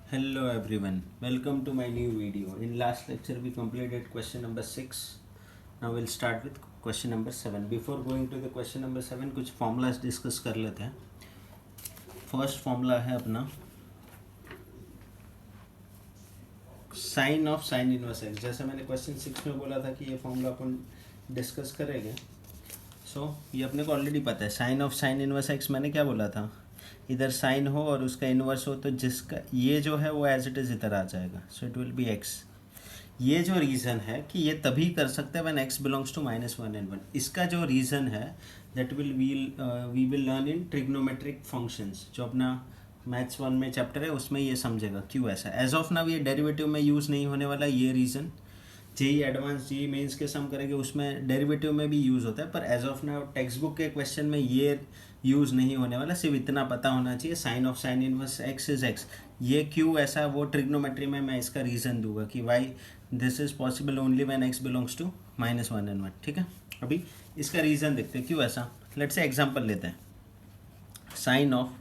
Hello everyone, welcome to my new video. In last lecture we completed question number 6. Now we'll start with question number 7. Before going to the question number 7 कुछ formulas discuss कर लेते हैं. First formula है अपना sine of sine inverse x. जैसे मैंने question 6 में बोला था कि ये फॉर्मूला अपन डिस्कस करेंगे. ये अपने को ऑलरेडी पता है. Sine of sine inverse x मैंने क्या बोला था, इधर साइन हो और उसका इन्वर्स हो तो जिसका ये जो है वो एज इट इज़ इधर आ जाएगा. So it will be x. ये जो रीज़न है कि ये तभी कर सकते हैं when x belongs to -1 and 1. इसका जो रीज़न है that we will learn in trigonometric functions. जो अपना मैथ्स 1 में चैप्टर है उसमें ये समझेगा क्यों ऐसा. एज ऑफ नाउ ये डेरिवेटिव में यूज़ नहीं होने वाला ये reason. JEE Advanced JEE Mains के सम करेंगे उसमें डेरिवेटिव में भी यूज़ होता है, पर as of now text book के क्वेश्चन में ये यूज़ नहीं होने वाला. सिर्फ इतना पता होना चाहिए sine of sine inverse x is x. ये क्यों ऐसा, वो ट्रिग्नोमेट्री में मैं इसका रीज़न दूंगा कि why this is possible only when x belongs to -1 and 1. ठीक है, अभी इसका रीज़न देखते हैं क्यों ऐसा. लेट्स से एग्जांपल लेते हैं. Sine of,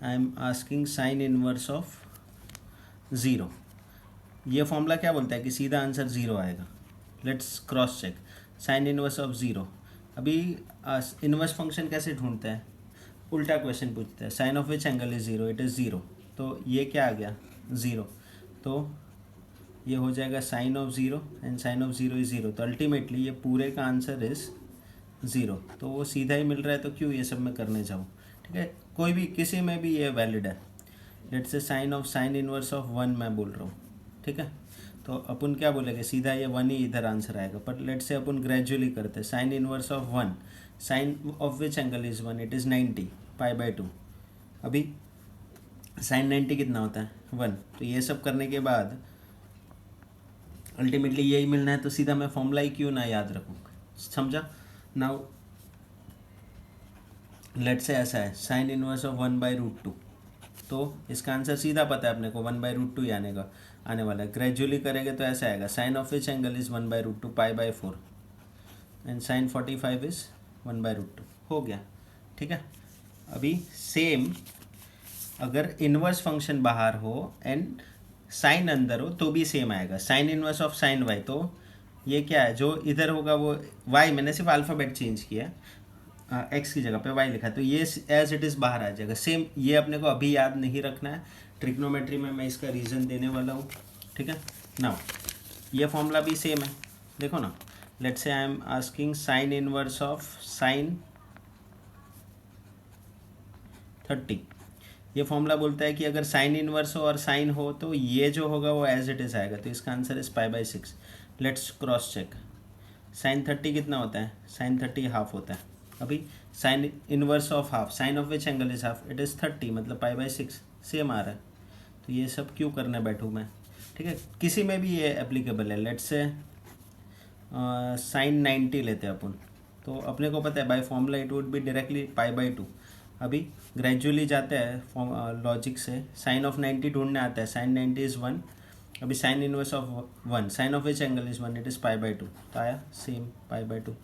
I am asking sine inverse of 0. ये फॉर्मूला क्या बोलता है कि सीधा आंसर 0 आएगा. Let's cross check. Sine inverse of 0. अभी इनवर्स फंक्शन कैसे ढूंढते हैं, उल्टा क्वेश्चन पूछते हैं. Sine of which angle is 0, it is 0. तो ये क्या आ गया 0. तो ये हो जाएगा sine of 0 and sine of 0 is 0. तो अल्टीमेटली ये पूरे का आंसर इज़ 0. तो वो सीधा ही मिल रहा है तो क्यों ये सब मैं करने जाऊँ. ठीक है, कोई भी किसी में भी ये वैलिड है. Let's say sine of sine inverse of 1 मैं बोल रहा हूँ. ठीक है, तो अपन क्या बोलेंगे, सीधा ये 1 ही इधर आंसर आएगा. पर लेट्स से अपन ग्रेजुअली करते हैं. Sine inverse of 1, sine of which angle is 1, it is 90 π/2. अभी साइन 90 कितना होता है 1. तो ये सब करने के बाद अल्टीमेटली यही मिलना है, तो सीधा मैं फॉर्मूला ही क्यों ना याद रखूँ. समझा. नाउ लेट्स से ऐसा है साइन इनवर्स ऑफ 1/√2. तो इसका आंसर सीधा पता है अपने को 1/√2 ही आने वाला है. ग्रेजुअली करेंगे तो ऐसा आएगा sine of which angle is 1/√2 π/4 and sine 45 is 1/√2. हो गया. ठीक है, अभी सेम अगर इनवर्स फंक्शन बाहर हो एंड साइन अंदर हो तो भी सेम आएगा. Sine inverse of sine y, तो ये क्या है, जो इधर होगा वो वाई, मैंने सिर्फ अल्फ़ाबेट चेंज किया है, एक्स की जगह पे वाई लिखा है, तो ये एज इट इज़ बाहर आ जाएगा. सेम ये अपने को अभी याद नहीं रखना है, ट्रिग्नोमेट्री में मैं इसका रीज़न देने वाला हूँ. ठीक है, नाउ ये फॉर्मूला भी सेम है. देखो ना, let's say I am asking sine inverse of sign 30. ये फॉर्मूला बोलता है कि अगर साइन इनवर्स हो और साइन हो तो ये जो होगा वो एज इट इज़ आएगा. तो इसका answer is π/6. Let's cross check. Sine 30 कितना होता है, साइन 30 हाफ होता है. अभी sine inverse of half, sine of which angle is half, it is 30, मतलब π/6 सेम आ रहा है. तो ये सब क्यों करने बैठूँ मैं. ठीक है, किसी में भी ये एप्लीकेबल है. लेट्स से साइन 90 लेते हैं अपन. तो अपने को पता है by formula it would be directly π/2. अभी ग्रेजुअली जाते हैं लॉजिक से. साइन ऑफ 90 ढूंढने आता है. Sine 90 is 1. अभी sine inverse of 1, sine of which angle is 1, it is π/2. तो आया सेम π/2.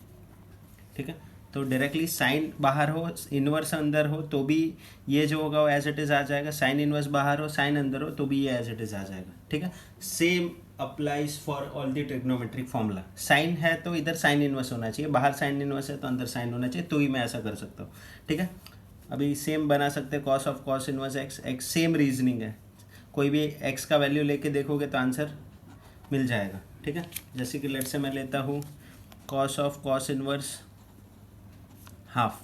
ठीक है, तो डायरेक्टली साइन बाहर हो इनवर्स अंदर हो तो भी ये जो होगा वो एज इट इज़ आ जाएगा. साइन इनवर्स बाहर हो साइन अंदर हो तो भी ये एज इट इज़ आ जाएगा. ठीक है, same applies for all the trigonometric formula. Sine है तो इधर साइन इनवर्स होना चाहिए, बाहर साइन इनवर्स है तो अंदर साइन होना चाहिए, तो ही मैं ऐसा कर सकता हूँ. ठीक है, अभी सेम बना सकते हैं cos of cos inverse x. X same reasoning है, कोई भी एक्स का वैल्यू लेके देखोगे तो आंसर मिल जाएगा. ठीक है, जैसे कि लेट से मैं लेता हूँ cos of cos inverse half.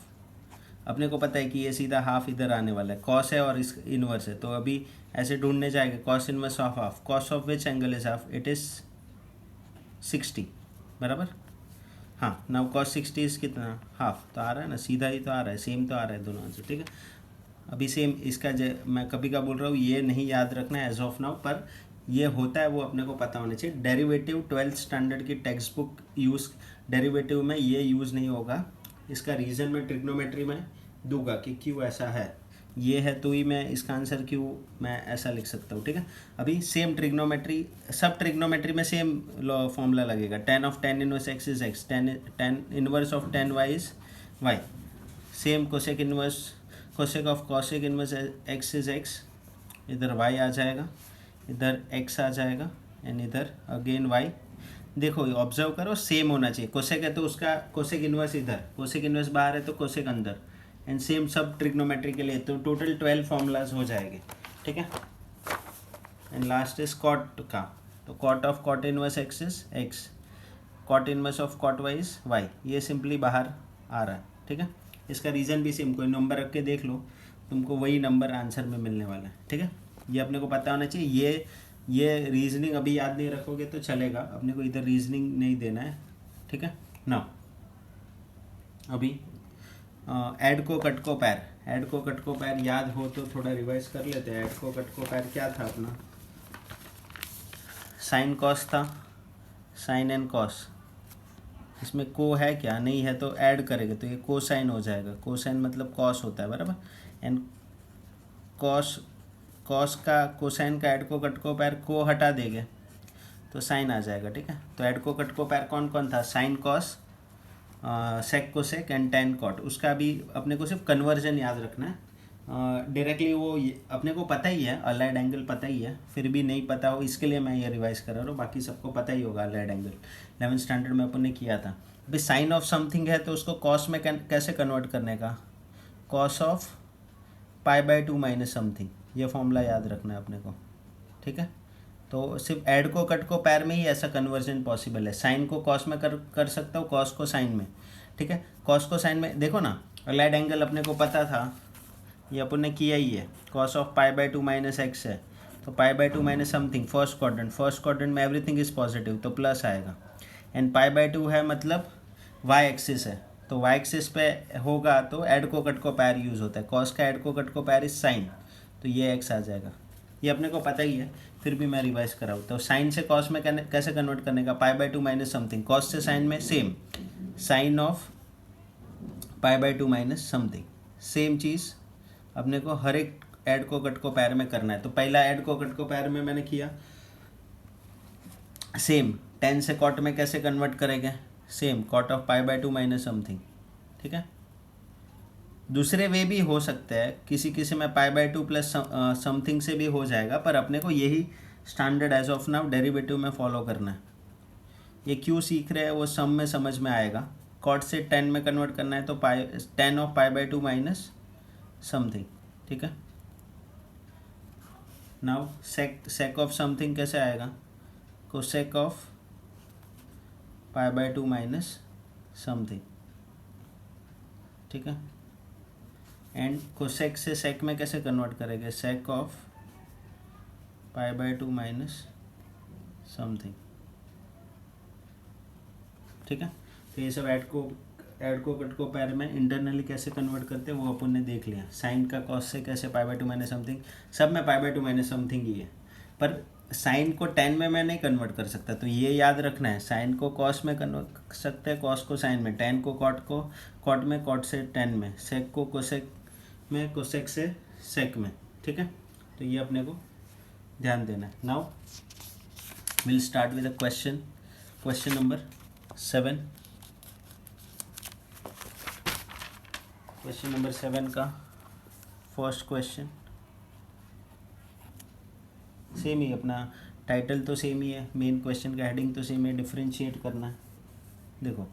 अपने को पता है कि ये सीधा हाफ इधर आने वाला है, कॉस है और इस इनवर्स है, तो अभी ऐसे ढूंढने जाएंगे cos inverse of half. Cos of which angle is half, it is 60 बराबर. हाँ, नाउ कॉस 60 इज कितना, हाफ. तो आ रहा है ना, सीधा ही तो आ रहा है, सेम तो आ रहा है दोनों आंसर. ठीक है, अभी सेम इसका मैं कभी का बोल रहा हूँ, ये नहीं याद रखना है एज ऑफ नाउ, पर ये होता है वो अपने को पता होना चाहिए. डेरिवेटिव 12th स्टैंडर्ड की टेक्स्ट बुक यूज़, डेरिवेटिव में ये यूज़ नहीं होगा. इसका रीज़न मैं ट्रिग्नोमेट्री में दूंगा कि क्यों ऐसा है. ये है तो ही मैं इसका आंसर क्यों मैं ऐसा लिख सकता हूँ. ठीक है, अभी सेम ट्रिग्नोमेट्री, सब ट्रिग्नोमेट्री में सेम फॉर्मूला लगेगा. tan of tan inverse x is x, tan inverse of tan y is y. Same cosec inverse, cosec of cosec inverse x is x, इधर y आ जाएगा, इधर x आ जाएगा and इधर again y। देखो ये observe करो, same होना चाहिए। कोसेक है तो उसका कोसेक इन्वर्स इधर, कोसेक इन्वर्स बाहर है तो कोसेक अंदर, एंड सेम सब ट्रिग्नोमेट्री के लिए। तो टोटल 12 फॉर्मूलाज हो जाएंगे, ठीक है। एंड लास्ट इज कॉट का, तो cot of cot inverse x is x, cot inverse of cot y is y. ये सिंपली बाहर आ रहा है, ठीक है। इसका रीज़न भी सेम, कोई नंबर रख के देख लो, तुमको वही नंबर आंसर में मिलने वाला है, ठीक है। ये अपने को पता होना चाहिए। ये रीजनिंग अभी याद नहीं रखोगे तो चलेगा, अपने को इधर रीजनिंग नहीं देना है, ठीक है ना। अभी ऐड को कट को पैर, ऐड को कट को पैर याद हो तो थोड़ा रिवाइज कर लेते हैं। ऐड को कट को पैर क्या था अपना, साइन कॉस था, साइन एंड कॉस। इसमें को है क्या, नहीं है तो ऐड करेंगे तो ये कोसाइन हो जाएगा। कोसाइन मतलब कॉस होता है, बराबर। एंड कॉस, कॉस का कोसाइन का ऐड को कट को पैर को हटा देंगे तो साइन आ जाएगा, ठीक है। तो ऐड को कट को पैर कौन कौन था, साइन कॉस, सेक को सेक एंड टेन कॉट। उसका भी अपने को सिर्फ कन्वर्जन याद रखना है। डायरेक्टली वो अपने को पता ही है, अलाइड एंगल पता ही है, फिर भी नहीं पता हो इसके लिए मैं ये रिवाइज कर रहा हूँ। बाकी सबको पता ही होगा अलाइड एंगल, 11th स्टैंडर्ड में अपन ने किया था। अभी साइन ऑफ समथिंग है तो उसको कॉस में कैसे कन्वर्ट करने का, cos of pi by two minus something, ये फॉर्मूला याद रखना है अपने को, ठीक है। तो सिर्फ ऐड को कट को पैर में ही ऐसा कन्वर्जन पॉसिबल है। साइन को कॉस में कर सकता हूँ, कॉस को साइन में, ठीक है। कॉस को साइन में देखो ना, अलाइड एंगल अपने को पता था, ये अपन ने किया ही है। Cos of pi by two minus x है तो पाई by two minus something, first quadrant में एवरीथिंग इज पॉजिटिव तो प्लस आएगा। एंड पाई बाई टू है मतलब वाई एक्सिस है, तो वाई एक्सिस पे होगा तो ऐड को कट को पैर यूज़ होता है। कॉस का ऐड को कट को पैर इज साइन, तो ये एक्स आ जाएगा। ये अपने को पता ही है, फिर भी मैं रिवाइज कराऊँ। तो साइन से कॉस में कैसे कन्वर्ट करने का, pi by two minus something, cos से साइन में same, sine of pi by two minus something, same चीज़ अपने को हर एक ऐड को कट को पैर में करना है। तो पहला ऐड को कट को पैर में मैंने किया, सेम टेन से कॉट में कैसे कन्वर्ट करेंगे, same cot of pi by two minus something, ठीक है। दूसरे वे भी हो सकते हैं, किसी किसी में pi by two plus something से भी हो जाएगा, पर अपने को यही standard as of now derivative में फॉलो करना है। ये क्यों सीख रहे हैं वो सम में समझ में आएगा। कॉट से 10 में कन्वर्ट करना है तो पाई 10 of pi by two minus something, ठीक है। नाउ सेक ऑफ समथिंग कैसे आएगा, cosec of pi by two minus something, ठीक है। एंड कोसेक से सेक में कैसे कन्वर्ट करेंगे, sake of pi by two minus something, ठीक है। तो ये सब ऐड को कट को पैर में इंटरनली कैसे कन्वर्ट करते हैं वो अपन ने देख लिया। साइन का कॉस से कैसे पाई बाई टू माइनस समथिंग, सब में pi by two minus something ही है, पर साइन को 10 में मैं नहीं कन्वर्ट कर सकता, तो ये याद रखना है। साइन को कॉस में कन्वर्ट कर सकते हैं, कॉस को साइन में, 10 को कॉट में, कॉट से 10 में, सेक को कोसेक में, कोसेक से सेक में, ठीक है। तो ये अपने को ध्यान देना है। Now will start with a question number 7। Question number 7 का फर्स्ट क्वेश्चन सेम ही, अपना टाइटल तो सेम ही है, मेन क्वेश्चन का हेडिंग तो सेम है, डिफरेंशिएट करना है। देखो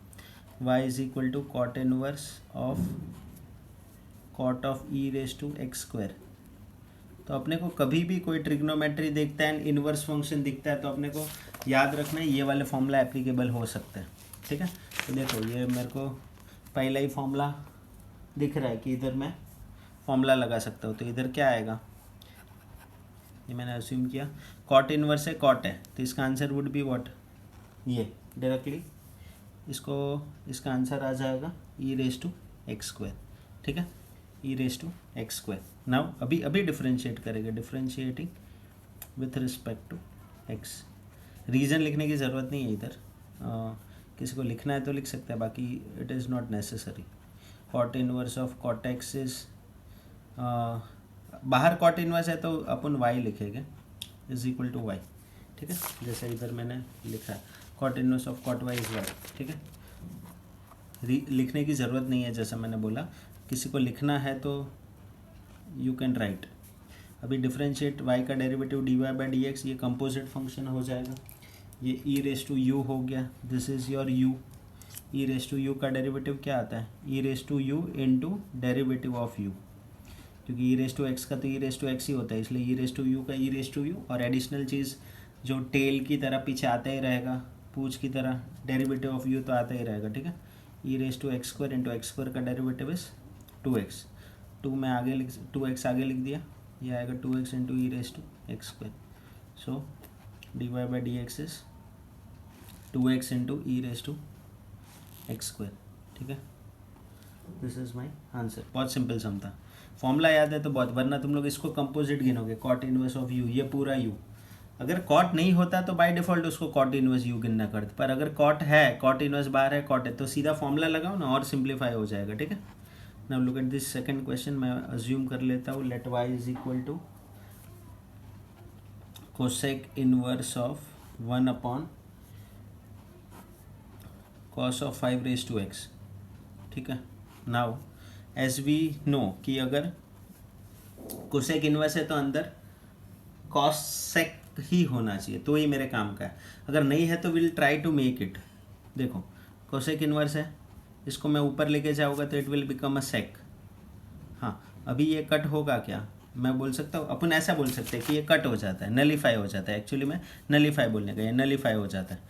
y is equal to cot inverse of cot of e raise to x square. तो अपने को कभी भी कोई ट्रिग्नोमेट्री देखता है, इनवर्स फंक्शन दिखता है, तो अपने को याद रखना है ये वाले फॉर्मूला एप्लीकेबल हो सकता है, ठीक है। तो देखो ये मेरे को पहला ही फॉर्मूला दिख रहा है कि इधर मैं फॉर्मूला लगा सकता हूँ। तो इधर क्या आएगा, ये मैंने अस्यूम किया कॉट इनवर्स है, कॉट है, तो इसका आंसर वुड बी व्हाट, ये डायरेक्टली इसका आंसर आ जाएगा e raise to x square, ठीक है, e raise to x square. Now अभी डिफरेंशिएट करेंगे, differentiating with respect to x. Reason लिखने की ज़रूरत नहीं है इधर, किसी को लिखना है तो लिख सकता है, बाकी it is not necessary. Cot inverse of cot x is, बाहर कॉट इनवर्स है तो अपन वाई लिखेंगे, इज इक्वल टू वाई, ठीक है। जैसे इधर मैंने लिखा है cot inverse of cot y is y, ठीक है। लिखने की ज़रूरत नहीं है, जैसा मैंने बोला, किसी को लिखना है तो यू कैन राइट। अभी डिफरेंशिएट y का derivative dy by d x, ये कंपोजिट फंक्शन हो जाएगा, ये ई रेस टू यू हो गया, this is your u, e raise to u का डेरिवेटिव क्या आता है, e raise to u into derivative of u, क्योंकि ई रेस टू एक्स का तो ई रेस टू एक्स ही होता है, इसलिए ई रेस टू यू का ई रेस टू यू, और एडिशनल चीज़ जो टेल की तरह पीछे आता ही रहेगा, पूछ की तरह डेरिवेटिव ऑफ यू तो आता ही रहेगा, ठीक है। E raise to x square into x square का डेरिवेटिव इज 2x, 2 में आगे लिख 2x आगे लिख दिया, ये आएगा 2x into e raise to x square, so d y by d x is 2x into e raise to x square, ठीक है। This is my answer. बहुत सिंपल सम था, फॉर्मूला याद है तो बहुत, वरना तुम लोग इसको कंपोजिट गिनोगे, कॉट इनवर्स ऑफ यू, ये पूरा यू, अगर कॉट नहीं होता तो बाय डिफ़ॉल्ट उसको कॉट इनवर्स यू गिनना करते, पर अगर कॉट है, कॉट इनवर्स बाहर है, कॉट है, तो सीधा फॉर्मूला लगाओ ना और सिंप्लीफाई हो जाएगा, ठीक है। Now look at this second question, मैं अज्यूम कर लेता हूँ, let y is equal to cosec inverse of 1 upon cos of 5 raise to x, ठीक है। नाउ एज वी नो कि अगर कोसेक इनवर्स है तो अंदर कॉसेक ही होना चाहिए, तो ही मेरे काम का है, अगर नहीं है तो will try to make it. देखो कोसेक इनवर्स है, इसको मैं ऊपर लेके जाऊँगा तो it will become a sec, हाँ अभी ये कट होगा क्या, मैं बोल सकता हूँ, अपन ऐसा बोल सकते हैं कि ये कट हो जाता है, नलीफाई हो जाता है, एक्चुअली मैं नलीफाई बोलने का, ये नलीफाई हो जाता है,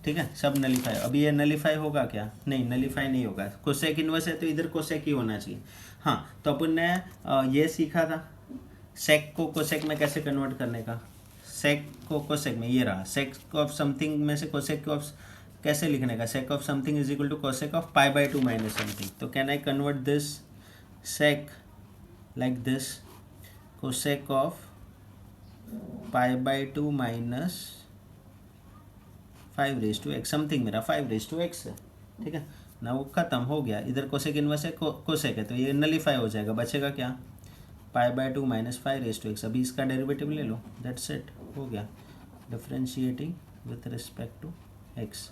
ठीक है, सब नलीफाई। अभी ये नलीफाई होगा क्या, नहीं नलीफाई नहीं होगा, कोसेक इनवर्स है तो इधर कोसेक ही होना चाहिए। हाँ तो अपन ने ये सीखा था सेक को कोसेक में कैसे कन्वर्ट करने का, सेक को कोसेक में, ये रहा सेक ऑफ समथिंग में से कोसेक ऑफ कैसे लिखने का, sec of something is equal to cosec of pi by 2 minus something, तो can I convert this sec like this, cosec of pi by 2 minus 5 raise to x, something मेरा 5 raise to x है, ठीक है ना, वो खत्म हो गया, इधर कोसेक इनवर्स है, कोसेक है, तो ये नलीफाई हो जाएगा, बचेगा क्या, pi by 2 minus 5 raise to x, अभी इसका डेरिवेटिव ले लो, दैट्स इट, हो गया, differentiating with respect to x,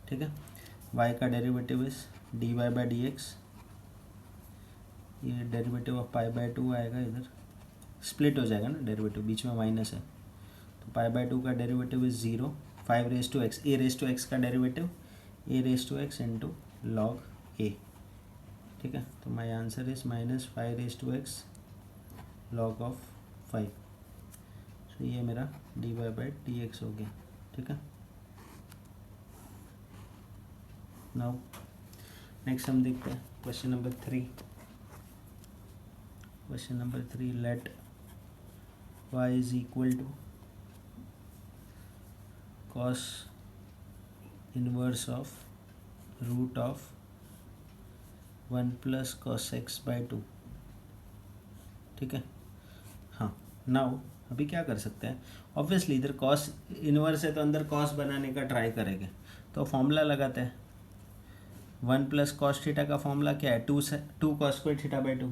ठीक है। y का derivative is d y by d x, ये डेरिवेटिव ऑफ पाई बाई 2 आएगा, इधर स्प्लिट हो जाएगा ना डेरिवेटिव, बीच में माइनस है, तो पाई बाई 2 का derivative is 0, 5 raise to x, a raise to x का derivative a raise to x into log a, ठीक है, तो my answer is minus 5 raise to x log of 5, तो ये मेरा d y by d x हो गया, ठीक है। नाउ नेक्स्ट हम देखते हैं question number 3, question number 3, let y is equal to cos inverse of root of 1 plus cos x by 2, ठीक है। हाँ नाउ अभी क्या कर सकते हैं, ऑब्वियसली इधर कॉस इनवर्स है तो अंदर कॉस बनाने का ट्राई करेंगे, तो फॉर्मूला लगाते हैं, 1 प्लस कॉस थीटा का फॉर्मूला क्या है, 2 कॉस स्क्वायर थीटा बाई 2,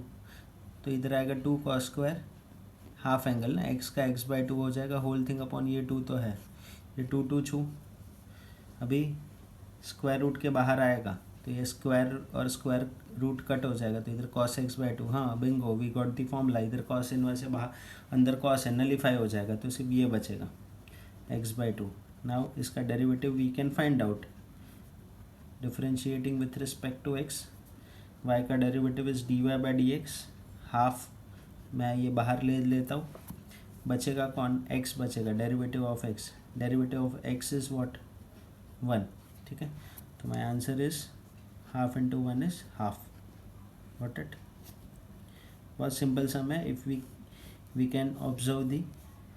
तो इधर आएगा 2 कॉस स्क्वायर, हाफ एंगल ना, एक्स का एक्स बाई 2 हो जाएगा, होल थिंग अपॉन ये 2 तो है, ये 2 छू, अभी स्क्वायर रूट के बाहर आएगा तो ये स्क्वायर और स्क्वायर रूट कट हो जाएगा, तो इधर कॉस एक्स बाई 2, हाँ bingo we got the formula, इधर कॉस इनवर्स है, बाहर अंदर कॉस है, नलीफाई हो जाएगा, तो सिर्फ ये बचेगा एक्स बाई 2। नाउ इसका derivative we can find out, differentiating with respect to x, y का derivative is d y by d x, half मैं ये बाहर ले लेता हूँ, बचेगा कौन, एक्स बचेगा, derivative of x, derivative of x is what 1, ठीक है, तो my answer is half into 1 is half, got it, बहुत सिंपल सम है, if we can observe the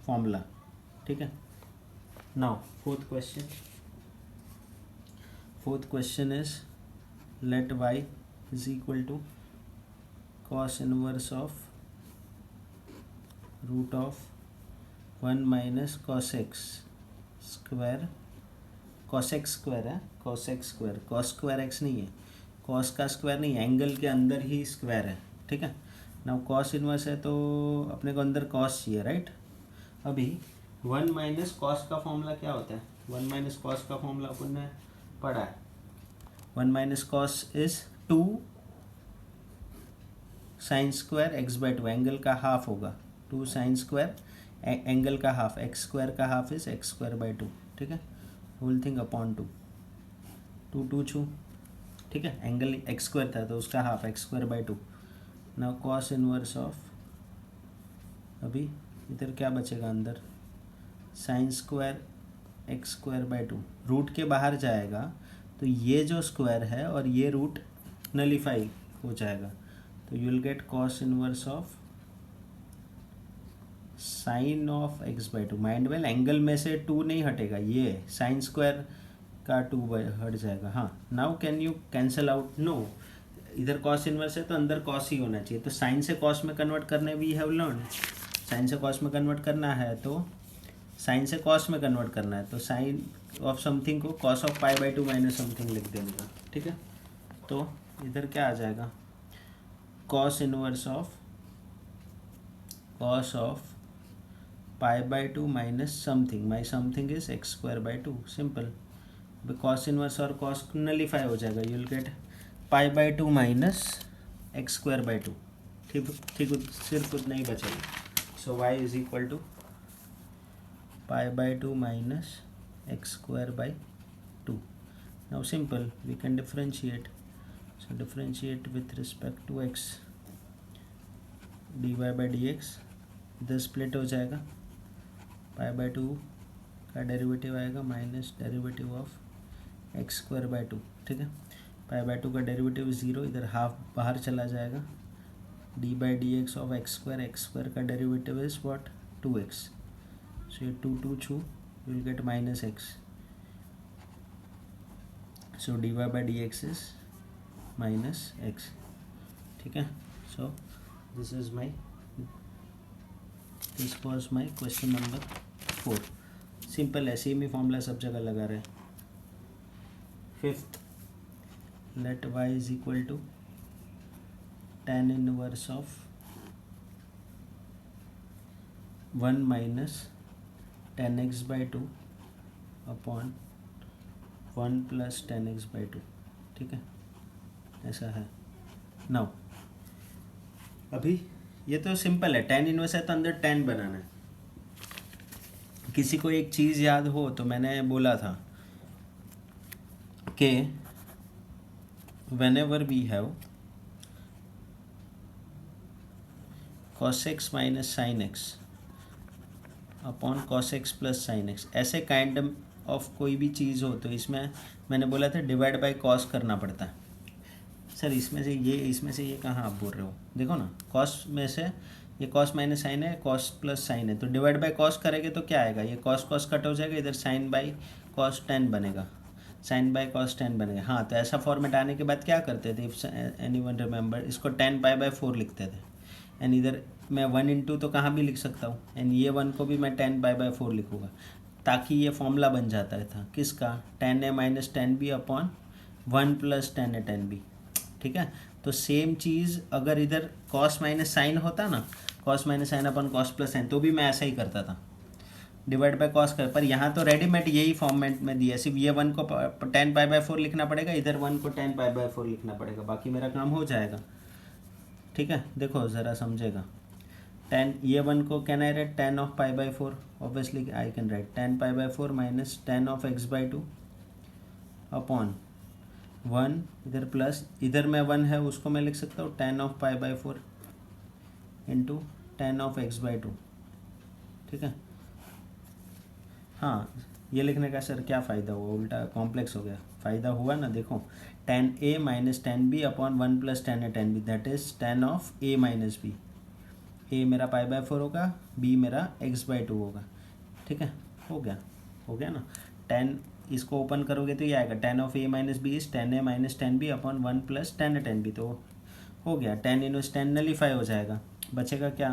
formula, ठीक है। Now fourth question is let y is equal to cos inverse of root of 1 minus cos x square, cos x square है, cos x square, cos square x नहीं है, cos का square नहीं, angle के अंदर ही square है, ठीक है। नाउ cos इनवर्स है तो अपने को अंदर cos चाहिए, राइट। अभी 1 माइनस कॉस का फॉर्मूला क्या होता है, 1 माइनस कॉस का फॉर्मूला अपन ने पढ़ा है, 1 minus cos is 2 sign square x by 2, angle का हाफ होगा, 2 साइन स्क्वायर एंगल का हाफ एक्स स्क्वायर का half is x square by 2, ठीक है, होल थिंग अपॉन 2, 2 2 छू, ठीक है, एंगल एक्स स्क्वायर था तो उसका half x square by 2. Now cos inverse of, अभी इधर क्या बचेगा अंदर, sine square x square by 2, root के बाहर जाएगा तो ये जो स्क्वायर है और ये रूट नलीफाई हो जाएगा, तो you will gate cos inverse of sign of x by 2. Mind well, angle में से 2 नहीं हटेगा, ये साइन स्क्वायर का 2 हट जाएगा. हाँ, now can you cancel out, no, इधर कॉस इनवर्स है तो अंदर कॉस ही होना चाहिए, तो साइन से कॉस में कन्वर्ट करने वी हैव लर्न, साइन से कॉस में कन्वर्ट करना है तो साइन से कॉस में कन्वर्ट करना है, तो साइन ऑफ समथिंग को cos of pi by 2 minus something लिख देने का, ठीक है. तो इधर क्या आ जाएगा, cos inverse of pi by 2 minus something, my something is x square by 2, simple. Cos inverse और कॉस नलीफाई हो जाएगा, you will get pi by 2 minus x square by 2, ठीक ठीक, सिर्फ उतना ही बचेगा. So y is equal to pi by 2 minus x square by 2. Now simple, we can differentiate, so differentiate with respect to x, d y by d x, इधर split हो जाएगा, पाई by 2 का डेरिवेटिव आएगा minus derivative of x square by 2, ठीक है. पाई by 2 का derivative 0, इधर half बाहर चला जाएगा, d by d x of x square का derivative is what, 2x, so ये 2 2 छू, you will get minus x, so d y by d x is minus x, ठीक है. So this is my, this was my question number 4. Simple है, same ही formula सब जगह लगा रहे. 5th, let y is equal to tan inverse of 1 minus tan x by 2 upon 1 plus tan x by 2, ठीक है, ऐसा है. नाउ अभी ये तो सिंपल है, tan इनवर्स है तो अंदर tan बनाना है. किसी को एक चीज़ याद हो तो मैंने बोला था कि whenever we have cos x minus sin x upon cos x plus sin x, ऐसे काइंड ऑफ कोई भी चीज़ हो तो इसमें मैंने बोला था डिवाइड बाय कॉस करना पड़ता है. सर इसमें से ये कहाँ आप बोल रहे हो, देखो ना, कॉस में से ये कॉस माइनस साइन है, कॉस प्लस साइन है, तो डिवाइड बाय कॉस करेंगे तो क्या आएगा, ये कॉस कॉस कट हो जाएगा, इधर साइन बाई कॉस टेन बनेगा, साइन बाय कॉस 10 बनेगा. हाँ, तो ऐसा फॉर्मेट आने के बाद क्या करते थे, इफ एनी वन रिमेंबर, इसको 10 पाई बाय 4 लिखते थे, एंड इधर मैं 1 इंटू तो कहाँ भी लिख सकता हूँ, एंड ये 1 को भी मैं 10 पाई बाय 4 लिखूँगा, ताकि ये फॉर्मूला बन जाता था किसका, 10a minus 10b upon 1 plus 10a 10b, ठीक है. तो सेम चीज़ अगर इधर कॉस माइनस साइन होता ना, cos minus sine upon cos plus sign, तो भी मैं ऐसा ही करता था, डिवाइड बाय कॉस कर. पर यहाँ तो रेडीमेड यही फॉर्मेट में दिया, सिर्फ ये 1 को 10 पाई बाय 4 लिखना पड़ेगा, इधर 1 को 10 पाई बाय 4 लिखना पड़ेगा, बाकी मेरा काम हो जाएगा, ठीक है. देखो ज़रा समझेगा, 10, ये 1 को can I right 10 of pi by 4, obviously I can right 10 pi by 4 minus 10 of x by 2 upon 1, इधर प्लस, इधर में 1 है उसको मैं लिख सकता हूँ 10 of pi by 4 into 10 of x by 2, ठीक है. हाँ, ये लिखने का सर क्या फ़ायदा हुआ, उल्टा कॉम्प्लेक्स हो गया, फ़ायदा हुआ ना, देखो 10a minus 10b upon 1 plus 10a 10b, that is 10 of a minus b. a मेरा पाई बाय 4 होगा, b मेरा x बाई 2 होगा, ठीक है. हो गया ना. 10 इसको ओपन करोगे तो ये आएगा 10 of a minus b is 10a minus 10b upon 1 plus 10a 10b, तो हो गया 10 इनवर्स 10 नलीफाई हो जाएगा, बचेगा क्या,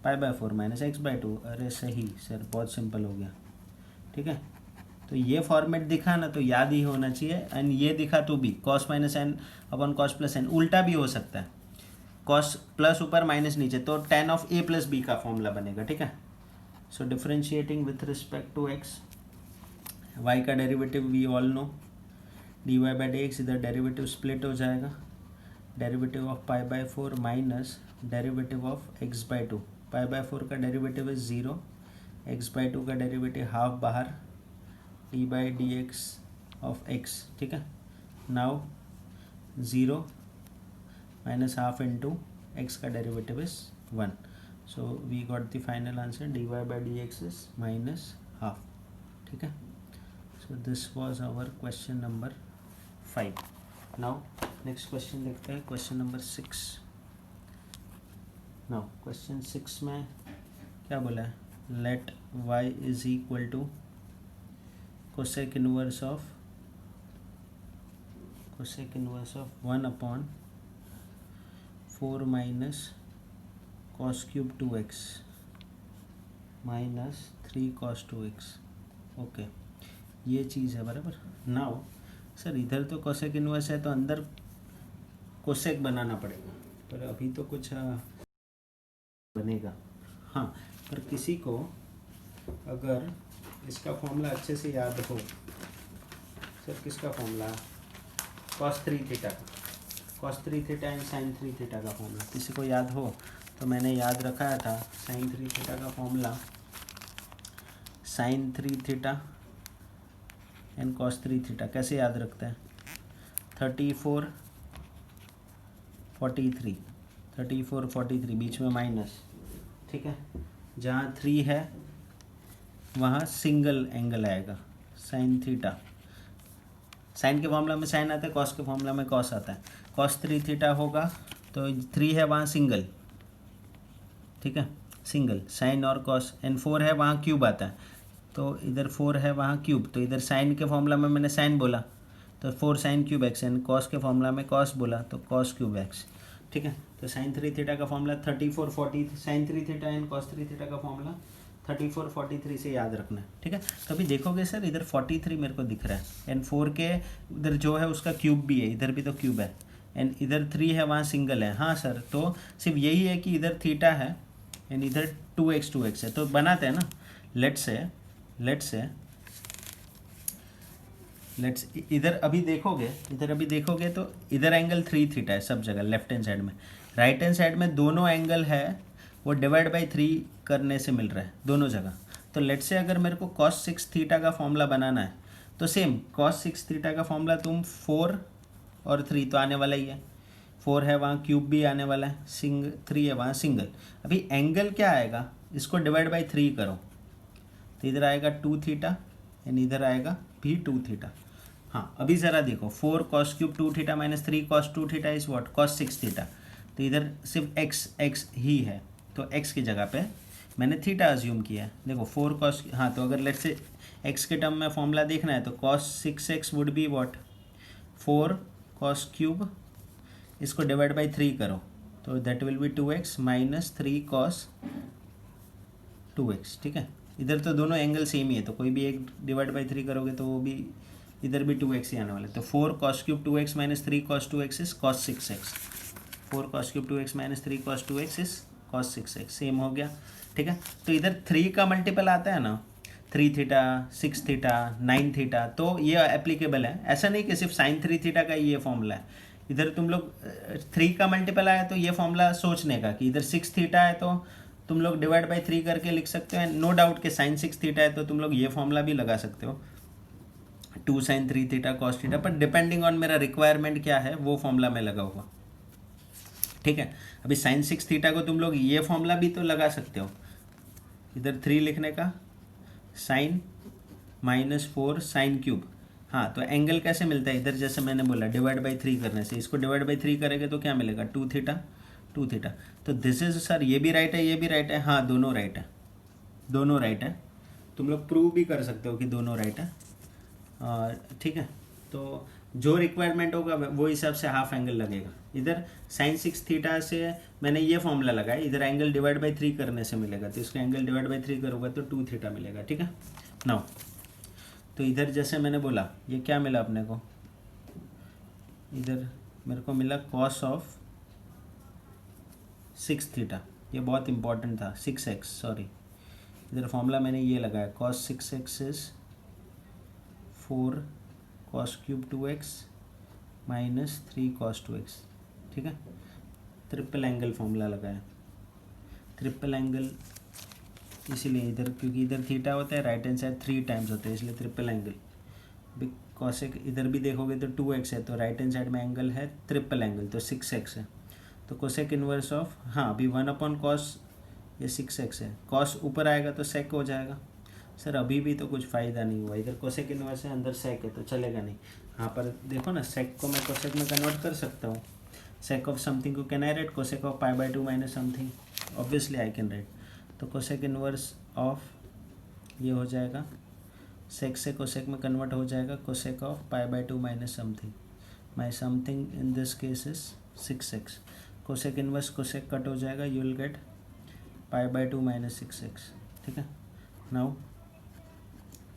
पाई बाय 4 माइनस एक्स बाई 2. अरे सही सर, बहुत सिंपल हो गया, ठीक है. तो ये फॉर्मेट दिखा ना तो याद ही होना चाहिए, एंड ये दिखा तो भी कॉस माइनस एन अपन कॉस प्लस एन, उल्टा भी हो सकता है, कॉस प्लस ऊपर माइनस नीचे, तो 10 ऑफ ए प्लस बी का फॉर्मूला बनेगा, ठीक है. So differentiating with respect to x, y का derivative we all know, d y by d x, इधर डेरिवेटिव स्प्लिट हो जाएगा, derivative of pi by 4 minus derivative of x by 2, π/4 का derivative is 0, x/2 का derivative half बाहर, d/dx of x, ठीक है. Now 0 minus half into x का derivative is 1. So we got the final answer, dy/dx is minus half, ठीक है. So this was our question number 5. Now next question देखते हैं, question number 6. Now question 6 में क्या बोला है, let y is equal to cosec inverse of 1/4 minus cos cube 2x minus 3 cos 2x. Okay, ये चीज़ है बराबर. नाउ सर इधर तो कोसेक इनवर्स है तो अंदर कोसेक बनाना पड़ेगा, पर अभी तो कुछ बनेगा. हाँ, पर किसी को अगर इसका फॉर्मूला अच्छे से याद हो, सर किसका फॉर्मूला, cos 3 थीटा का, cos 3 theta and sin 3 theta का फॉर्मूला किसी को याद हो तो मैंने याद रखाया था. sin 3 थीटा का formula sin 3 theta and cos 3 theta कैसे याद रखते हैं, 34 43 बीच में माइनस, ठीक है. जहाँ 3 है वहाँ सिंगल एंगल आएगा, sin थीटा. साइन के फॉर्मूला में साइन आता है, कॉस के फॉर्मूला में कॉस आता है. cos 3 थीटा होगा तो 3 है वहाँ सिंगल, ठीक है, सिंगल साइन और कॉस. एंड 4 है वहाँ क्यूब आता है, तो इधर 4 है वहाँ क्यूब, तो इधर साइन के फॉर्मूला में मैंने साइन बोला तो 4 sine cube x, and cos के फॉर्मूला में कॉस बोला तो कॉस क्यूब एक्स, ठीक है. तो साइन 3 थीटा का formula 34 40, sine 3 theta and cos 3 theta का फॉर्मूला 34 43 से याद रखना है, ठीक है. कभी देखोगे सर इधर 43 मेरे को दिख रहा है, एंड 4 के उधर जो है उसका क्यूब भी है, इधर भी तो क्यूब है, एंड इधर 3 है वहाँ सिंगल है. हाँ सर, तो सिर्फ यही है कि इधर थीटा है एंड इधर 2x है, तो बनाते हैं ना. लेट्स इधर अभी देखोगे तो इधर एंगल 3 थीटा है सब जगह लेफ्ट हैंड साइड में. राइट हैंड साइड में दोनों एंगल है वो डिवाइड बाई 3 करने से मिल रहा है दोनों जगह. तो लेट्स से अगर मेरे को cos 6 थीटा का फॉर्मूला बनाना है तो सेम cos 6 थीटा का फॉर्मूला तुम 4 और 3 तो आने वाला ही है, 4 है वहाँ क्यूब भी आने वाला है, 3 है वहाँ सिंगल. अभी एंगल क्या आएगा, इसको डिवाइड बाई 3 करो तो इधर आएगा 2 थीटा एंड इधर आएगा भी 2 थीटा. हाँ, अभी ज़रा देखो 4 cos cube 2 theta minus 3 cos 2 theta is what, cos 6 theta. तो इधर सिर्फ x ही है, तो x की जगह पे मैंने थीटा अज्यूम किया है. देखो 4 cos, हाँ तो अगर लेट्स से x के टर्म में फॉर्मूला देखना है तो cos 6x would be what, 4 cos cube, इसको डिवाइड बाई 3 करो तो that will be 2x minus 3 cos 2x, ठीक है. इधर तो दोनों एंगल सेम ही है तो कोई भी एक डिवाइड बाई 3 करोगे तो वो भी इधर भी 2x ही आने वाला है. तो 4 cos cube 2x minus 3 cos 2x is cos 6x. 4 cos cube 2x minus 3 cos 2x is cos 6x, same हो गया, ठीक है. तो इधर 3 का मल्टीपल आता है ना, 3 थीटा 6 थीटा 9 थीटा, तो ये एप्लीकेबल है. ऐसा नहीं कि सिर्फ साइन 3 थीटा का ये फॉर्मूला है. इधर तुम लोग 3 का मल्टीपल आया तो ये फॉर्मूला सोचने का कि इधर 6 थीटा है तो तुम लोग डिवाइड बाई 3 करके लिख सकते हो. नो डाउट कि साइन 6 थीटा है तो तुम लोग ये फॉर्मूला भी लगा सकते हो, 2 sin 3 थीटा कॉस थीटा, पर डिपेंडिंग ऑन मेरा रिक्वायरमेंट क्या है वो फॉर्मूला में लगा हुआ, ठीक है. अभी साइन 6 थीटा को तुम लोग ये फॉर्मूला भी तो लगा सकते हो, इधर 3 लिखने का, साइन माइनस 4 साइन क्यूब. हाँ, तो एंगल कैसे मिलता है, इधर जैसे मैंने बोला डिवाइड बाई 3 करने से, इसको डिवाइड बाई 3 करेंगे तो क्या मिलेगा, 2 थीटा. तो दिस इज सर ये भी राइट है ये भी राइट है, हाँ दोनों राइट है. तुम लोग प्रूव भी कर सकते हो कि दोनों राइट है, ठीक है. तो जो रिक्वायरमेंट होगा वो हिसाब से हाफ एंगल लगेगा. इधर साइन 6 थीटा से मैंने ये फॉर्मूला लगाया, इधर एंगल डिवाइड बाई 3 करने से मिलेगा, तो इसका एंगल डिवाइड बाई 3 करोगे तो 2 थीटा मिलेगा, ठीक है. नाउ तो इधर जैसे मैंने बोला ये क्या मिला अपने को, इधर मेरे को मिला कॉस ऑफ 6 थीटा, ये बहुत इंपॉर्टेंट था, 6x सॉरी, इधर फॉर्मूला मैंने ये लगाया, cos 6x is 4 cos cube 2x minus 3 cos 2x, ठीक है. ट्रिपल एंगल फॉर्मूला लगाया. ट्रिपल एंगल इसीलिए इधर, क्योंकि इधर थीटा होता है, राइट हैंड साइड 3 टाइम्स होता है, इसलिए ट्रिपल एंगल। अभी कॉसेक इधर भी देखोगे तो 2x है, तो राइट हैंड साइड में एंगल है ट्रिपल एंगल, तो 6x है। तो कोसेक इन्वर्स ऑफ, हाँ अभी 1/cos ये 6x है, कॉस ऊपर आएगा तो सेक हो जाएगा। सर अभी भी तो कुछ फ़ायदा नहीं हुआ, इधर कोसेक इन्वर्स है, अंदर सेक है, तो चलेगा नहीं। यहाँ पर देखो ना, सेक को मैं कोसेक में कन्वर्ट कर सकता हूँ। सेक ऑफ समथिंग को can I write cosec of π/2 minus something, obviously I can write. तो कोसेक इन्वर्स ऑफ ये हो जाएगा, सेक से कोसेक में कन्वर्ट हो जाएगा, cosec of π/2 minus something. My something in this case is 6x। Cosec inverse cosec cut हो जाएगा, you will get π/2 minus 6x। ठीक है, now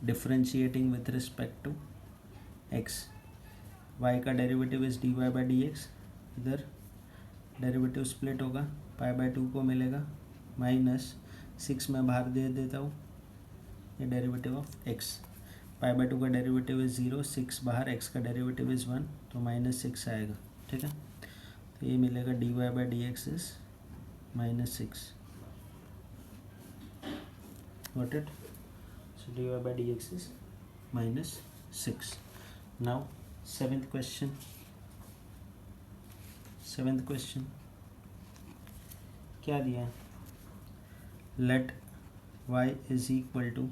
differentiating with respect to x, y का डेरिवेटिव इज dy/dx, इधर derivative split होगा, π/2 को मिलेगा minus 6 में बाहर दे देता हूँ, ये डेरिवेटिव ऑफ x, π/2 का डेरिवेटिव इज 0, 6 बाहर, x का डेरिवेटिव इज 1, तो -6 आएगा। ठीक है, तो ये मिलेगा dy/dx is -6, got it? So dy/dx is -6. Now seventh question क्या दिया है? Let y is equal to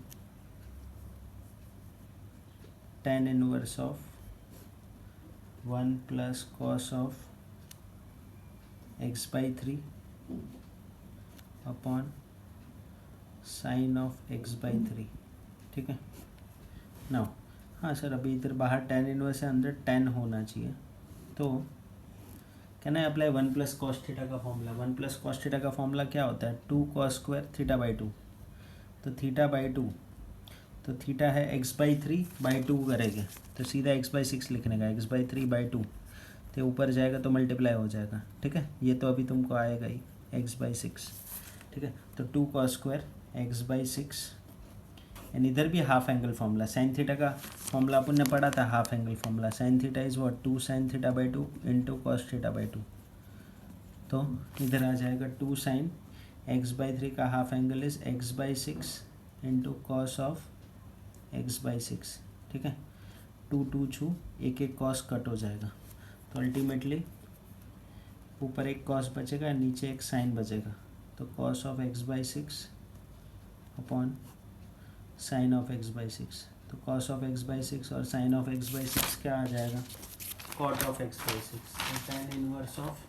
tan inverse of 1 plus cos of x/3 upon sin of x/3। ठीक है, नाउ हाँ सर अभी इधर बाहर tan इनवर्स है, अंदर tan होना चाहिए, तो can I apply 1 plus cos theta का फॉर्मूला। 1 प्लस कॉस थीटा का फॉर्मूला क्या होता है? 2 cos स्क्वायर थीटा/2, तो थीटा/2, तो थीटा है x/3/2 करेंगे, तो सीधा x/6 लिखने का, x/3/2, तो ऊपर जाएगा तो मल्टीप्लाई हो जाएगा। ठीक है, ये तो अभी तुमको आएगा ही x/6। ठीक है, तो 2 cos स्क्वायर x/6, एंड इधर भी half angle formula, sine theta का फॉर्मूला अपन ने पढ़ा था, half angle formula, sine theta is what 2 sin θ/2 into cos θ/2, तो इधर आ जाएगा 2 sin x/3 का half angle is x/6 into cos of x/6। ठीक है, 2 2 छू, एक कॉस कट हो जाएगा, तो अल्टीमेटली ऊपर एक कॉस बचेगा, नीचे एक साइन बचेगा, तो cos of x/6 upon sine of x/6, तो कॉस ऑफ x/6 और साइन ऑफ x/6 क्या आ जाएगा? Cot of x/6, tan inverse of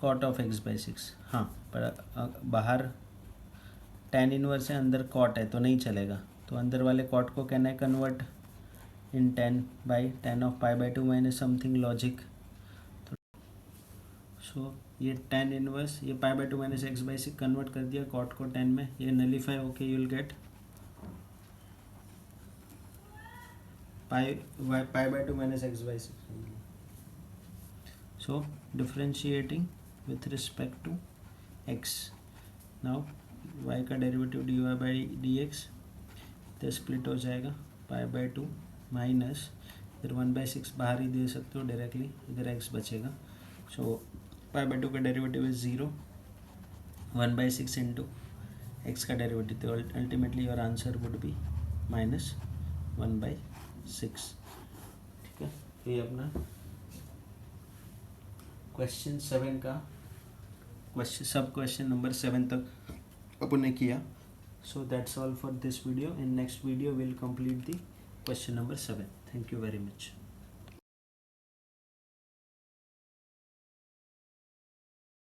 cot of x/6। हाँ, पर बाहर tan इनवर्स है, अंदर कॉट है, तो नहीं चलेगा, तो अंदर वाले कॉट को can I convert in tan of π/2 minus something logic, तो सो ये tan इनवर्स, ये π/2 माइनस x/6 कन्वर्ट कर दिया कॉट को tan में, ये नलीफाई होके you will get π/2 minus x/6। So differentiating with respect to x, now y का डेरिवेटिव dy/dx, तो स्प्लिट हो जाएगा π/2 माइनस, इधर 1/6 बाहर ही दे सकते हो डायरेक्टली, इधर x बचेगा, सो π/2 का डेरिवेटिव इज 0, 1/6 इंटू एक्स का डेरिवेटिव, तो ultimately your answer would B -1/6। ठीक है, तो ये अपना क्वेश्चन 7 का सब क्वेश्चन नंबर 7 तक अपन ने किया। So that's all for this video, in next video will complete the question number 7। Thank you very much.